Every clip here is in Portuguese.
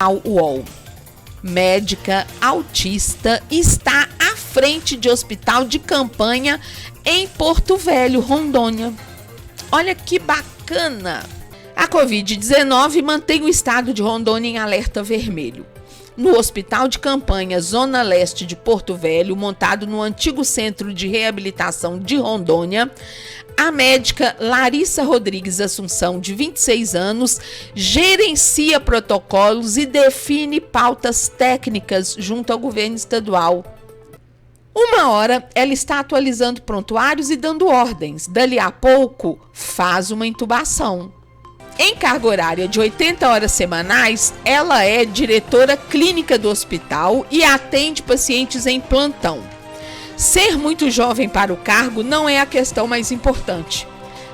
UOL. Médica autista está à frente de hospital de campanha em Porto Velho, Rondônia. Olha que bacana! A Covid-19 mantém o estado de Rondônia em alerta vermelho. No Hospital de Campanha, Zona Leste de Porto Velho, montado no antigo Centro de Reabilitação de Rondônia, a médica Larissa Rodrigues Assunção, de 26 anos, gerencia protocolos e define pautas técnicas junto ao governo estadual. Uma hora, ela está atualizando prontuários e dando ordens. Dali a pouco, faz uma intubação. Em carga horária de 80 horas semanais, ela é diretora clínica do hospital e atende pacientes em plantão. Ser muito jovem para o cargo não é a questão mais importante.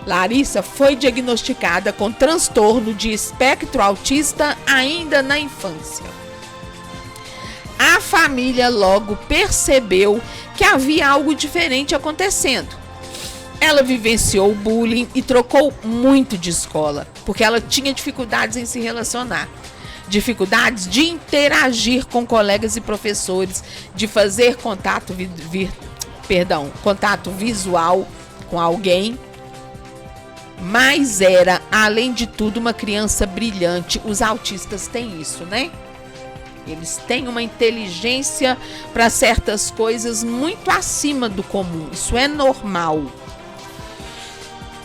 Larissa foi diagnosticada com transtorno de espectro autista ainda na infância. A família logo percebeu que havia algo diferente acontecendo. Ela vivenciou o bullying e trocou muito de escola, porque ela tinha dificuldades em se relacionar. Dificuldades de interagir com colegas e professores, de fazer contato visual com alguém. Mas era, além de tudo, uma criança brilhante. Os autistas têm isso, né? Eles têm uma inteligência para certas coisas muito acima do comum. Isso é normal.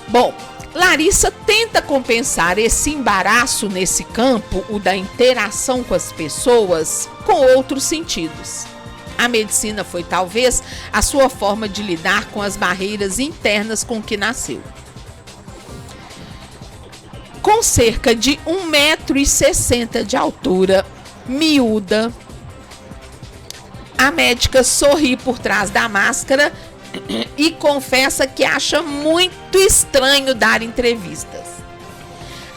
Bom, Larissa tenta compensar esse embaraço nesse campo, o da interação com as pessoas, com outros sentidos. A medicina foi talvez a sua forma de lidar com as barreiras internas com que nasceu. Com cerca de 1,60 m de altura, miúda, a médica sorri por trás da máscara e confessa que acha muito estranho dar entrevistas.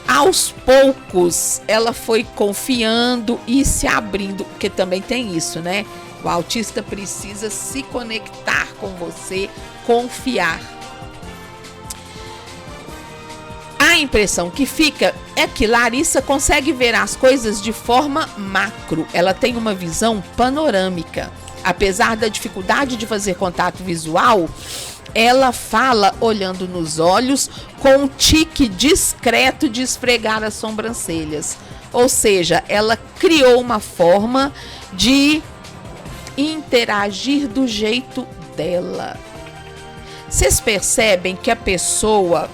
Aos poucos, ela foi confiando e se abrindo, porque também tem isso, né? O autista precisa se conectar com você, confiar. A impressão que fica é que Larissa consegue ver as coisas de forma macro. Ela tem uma visão panorâmica. Apesar da dificuldade de fazer contato visual, ela fala olhando nos olhos com um tique discreto de esfregar as sobrancelhas. Ou seja, ela criou uma forma de interagir do jeito dela. Vocês percebem que a pessoa,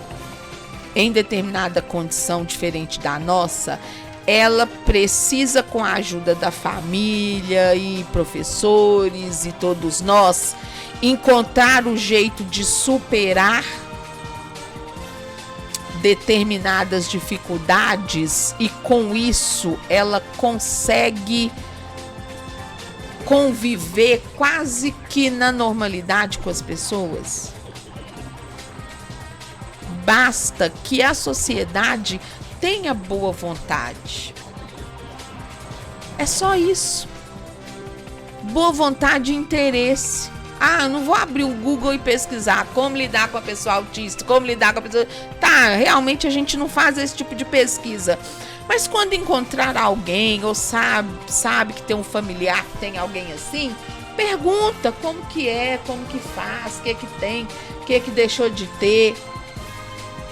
em determinada condição diferente da nossa, ela precisa, com a ajuda da família e professores e todos nós, encontrar o jeito de superar determinadas dificuldades e, com isso, ela consegue conviver quase que na normalidade com as pessoas. Basta que a sociedade tenha boa vontade. É só isso. Boa vontade e interesse. Eu não vou abrir o Google e pesquisar como lidar com a pessoa autista, como lidar com a pessoa... Tá, realmente a gente não faz esse tipo de pesquisa. Mas quando encontrar alguém ou sabe que tem um familiar que tem alguém assim, pergunta como que é, como que faz, o que que tem, o que que deixou de ter.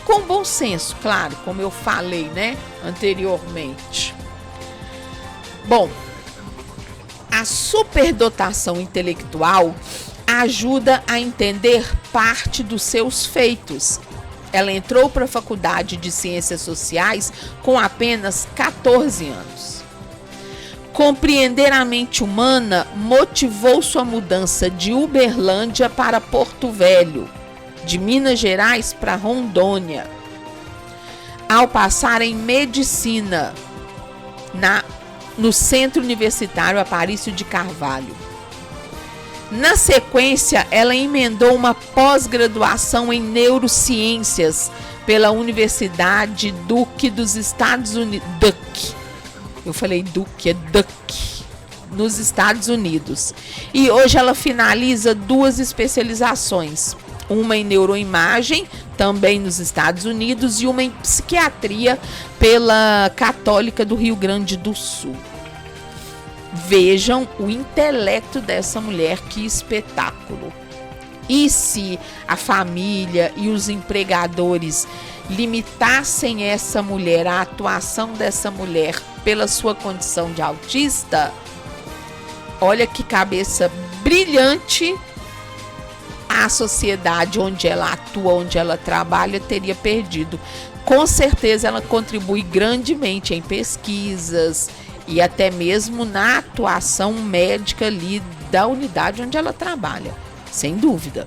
Com bom senso, claro, como eu falei, né, anteriormente. Bom, a superdotação intelectual ajuda a entender parte dos seus feitos. Ela entrou para a Faculdade de Ciências Sociais com apenas 14 anos. Compreender a mente humana motivou sua mudança de Uberlândia para Porto Velho, de Minas Gerais para Rondônia. Ao passar em medicina no Centro Universitário Aparício de Carvalho. Na sequência, ela emendou uma pós-graduação em neurociências pela Universidade Duke dos Estados Unidos. Duke. Eu falei Duke, é Duke. Nos Estados Unidos. E hoje ela finaliza 2 especializações. uma em neuroimagem, também nos Estados Unidos, e uma em psiquiatria pela Católica do Rio Grande do Sul. Vejam o intelecto dessa mulher, que espetáculo. E se a família e os empregadores limitassem essa mulher, a atuação dessa mulher pela sua condição de autista, olha que cabeça brilhante a sociedade onde ela atua, onde ela trabalha, teria perdido. Com certeza ela contribui grandemente em pesquisas e até mesmo na atuação médica ali da unidade onde ela trabalha, sem dúvida.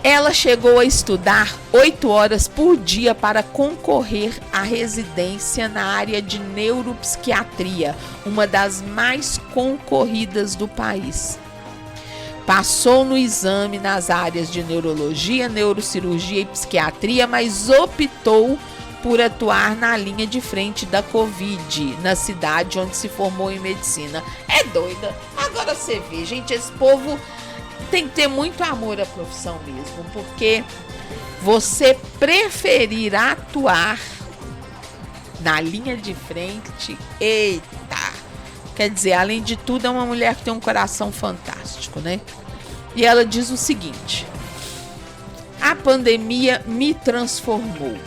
Ela chegou a estudar 8 horas por dia para concorrer à residência na área de neuropsiquiatria, uma das mais concorridas do país. Passou no exame nas áreas de neurologia, neurocirurgia e psiquiatria, mas optou por atuar na linha de frente da Covid, na cidade onde se formou em medicina. É doida. Agora você vê, gente, esse povo tem que ter muito amor à profissão mesmo, porque você preferir atuar na linha de frente, eita, quer dizer, além de tudo, é uma mulher que tem um coração fantástico, né? E ela diz o seguinte: a pandemia me transformou.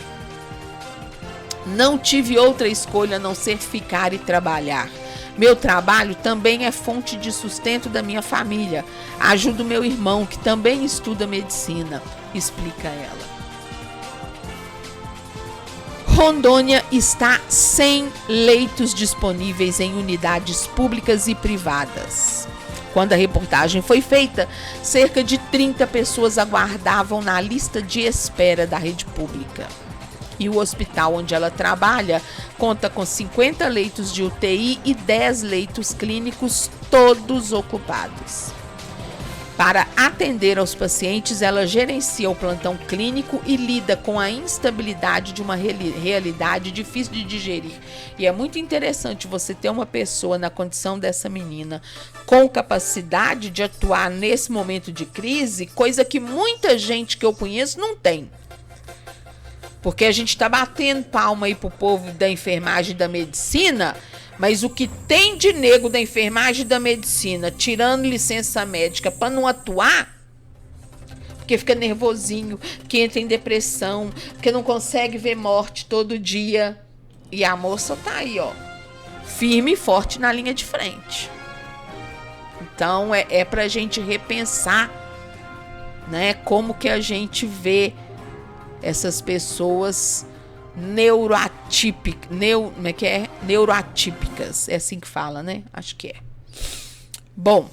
Não tive outra escolha a não ser ficar e trabalhar. Meu trabalho também é fonte de sustento da minha família. Ajudo meu irmão, que também estuda medicina, explica ela. Rondônia está sem leitos disponíveis em unidades públicas e privadas. Quando a reportagem foi feita, cerca de 30 pessoas aguardavam na lista de espera da rede pública. E o hospital onde ela trabalha conta com 50 leitos de UTI e 10 leitos clínicos, todos ocupados. Para atender aos pacientes, ela gerencia o plantão clínico e lida com a instabilidade de uma realidade difícil de digerir. E é muito interessante você ter uma pessoa na condição dessa menina com capacidade de atuar nesse momento de crise, coisa que muita gente que eu conheço não tem. Porque a gente está batendo palma aí pro povo da enfermagem e da medicina, mas o que tem de nego da enfermagem e da medicina, tirando licença médica para não atuar, porque fica nervosinho, que entra em depressão, que não consegue ver morte todo dia. E a moça tá aí, ó, firme e forte na linha de frente. Então é pra gente repensar, né, como que a gente vê essas pessoas neuroatípicas. É assim que fala, né? Acho que é. Bom,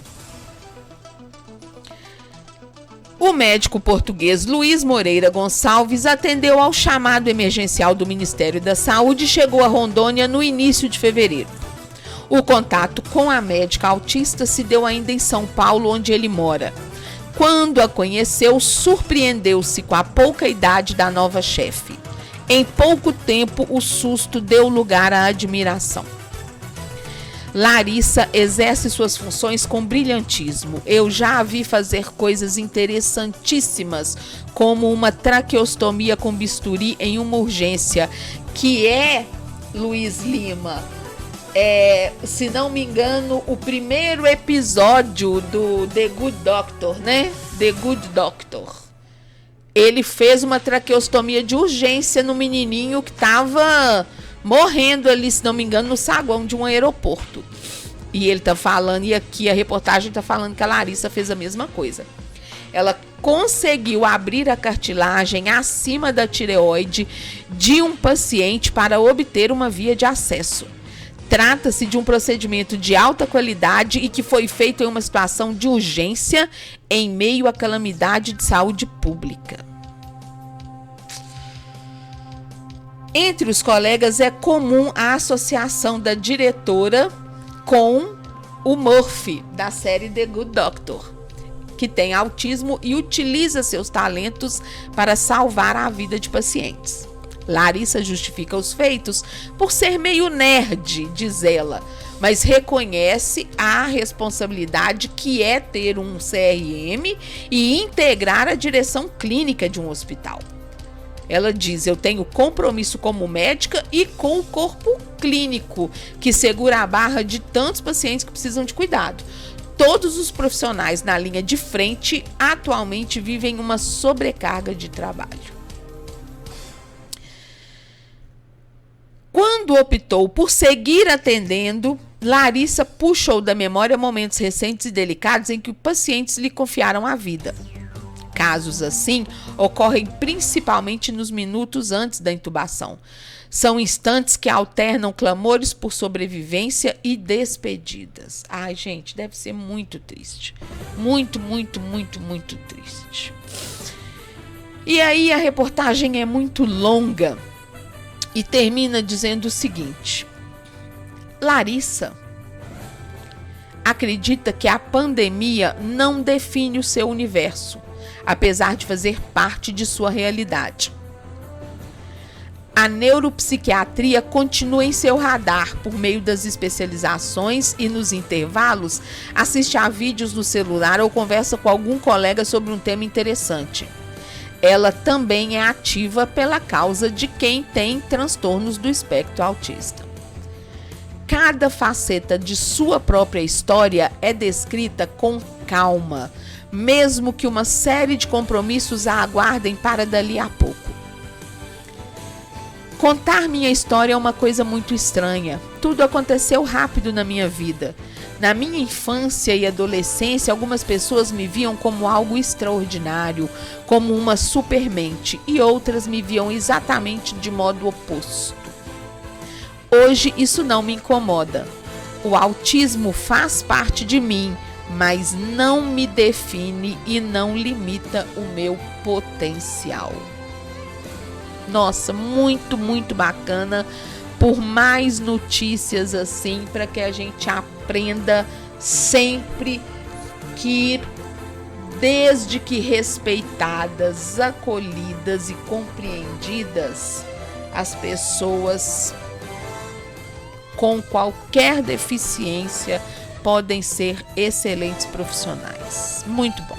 o médico português Luiz Moreira Gonçalves atendeu ao chamado emergencial do Ministério da Saúde e chegou a Rondônia no início de fevereiro. O contato com a médica autista se deu ainda em São Paulo, onde ele mora. Quando a conheceu, surpreendeu-se com a pouca idade da nova chefe. Em pouco tempo, o susto deu lugar à admiração. Larissa exerce suas funções com brilhantismo. Eu já a vi fazer coisas interessantíssimas, como uma traqueostomia com bisturi em uma urgência, que é, Luiz Lima, se não me engano, o primeiro episódio do The Good Doctor, né? The Good Doctor. Ele fez uma traqueostomia de urgência no menininho que estava morrendo ali, se não me engano, no saguão de um aeroporto. E ele tá falando, e aqui a reportagem tá falando que a Larissa fez a mesma coisa. Ela conseguiu abrir a cartilagem acima da tireoide de um paciente para obter uma via de acesso. Trata-se de um procedimento de alta qualidade e que foi feito em uma situação de urgência em meio à calamidade de saúde pública. Entre os colegas é comum a associação da diretora com o Murphy, da série The Good Doctor, que tem autismo e utiliza seus talentos para salvar a vida de pacientes. Larissa justifica os feitos por ser meio nerd, diz ela, mas reconhece a responsabilidade que é ter um CRM e integrar a direção clínica de um hospital. Ela diz: eu tenho compromisso como médica e com o corpo clínico, que segura a barra de tantos pacientes que precisam de cuidado. Todos os profissionais na linha de frente atualmente vivem uma sobrecarga de trabalho. Quando optou por seguir atendendo, Larissa puxou da memória momentos recentes e delicados em que pacientes lhe confiaram a vida. Casos assim ocorrem principalmente nos minutos antes da intubação. São instantes que alternam clamores por sobrevivência e despedidas. Ai, gente, deve ser muito triste. Muito, muito, muito, muito triste. E aí a reportagem é muito longa e termina dizendo o seguinte: Larissa acredita que a pandemia não define o seu universo, apesar de fazer parte de sua realidade. A neuropsiquiatria continua em seu radar por meio das especializações e, nos intervalos, assiste a vídeos no celular ou conversa com algum colega sobre um tema interessante. Ela também é ativa pela causa de quem tem transtornos do espectro autista. Cada faceta de sua própria história é descrita com calma, mesmo que uma série de compromissos a aguardem para dali a pouco. Contar minha história é uma coisa muito estranha. Tudo aconteceu rápido na minha vida. Na minha infância e adolescência, algumas pessoas me viam como algo extraordinário, como uma supermente, e outras me viam exatamente de modo oposto. Hoje isso não me incomoda. O autismo faz parte de mim, mas não me define e não limita o meu potencial. Nossa, muito, muito bacana. Por mais notícias assim, para que a gente aprenda sempre que, desde que respeitadas, acolhidas e compreendidas, as pessoas com qualquer deficiência podem ser excelentes profissionais. Muito bom.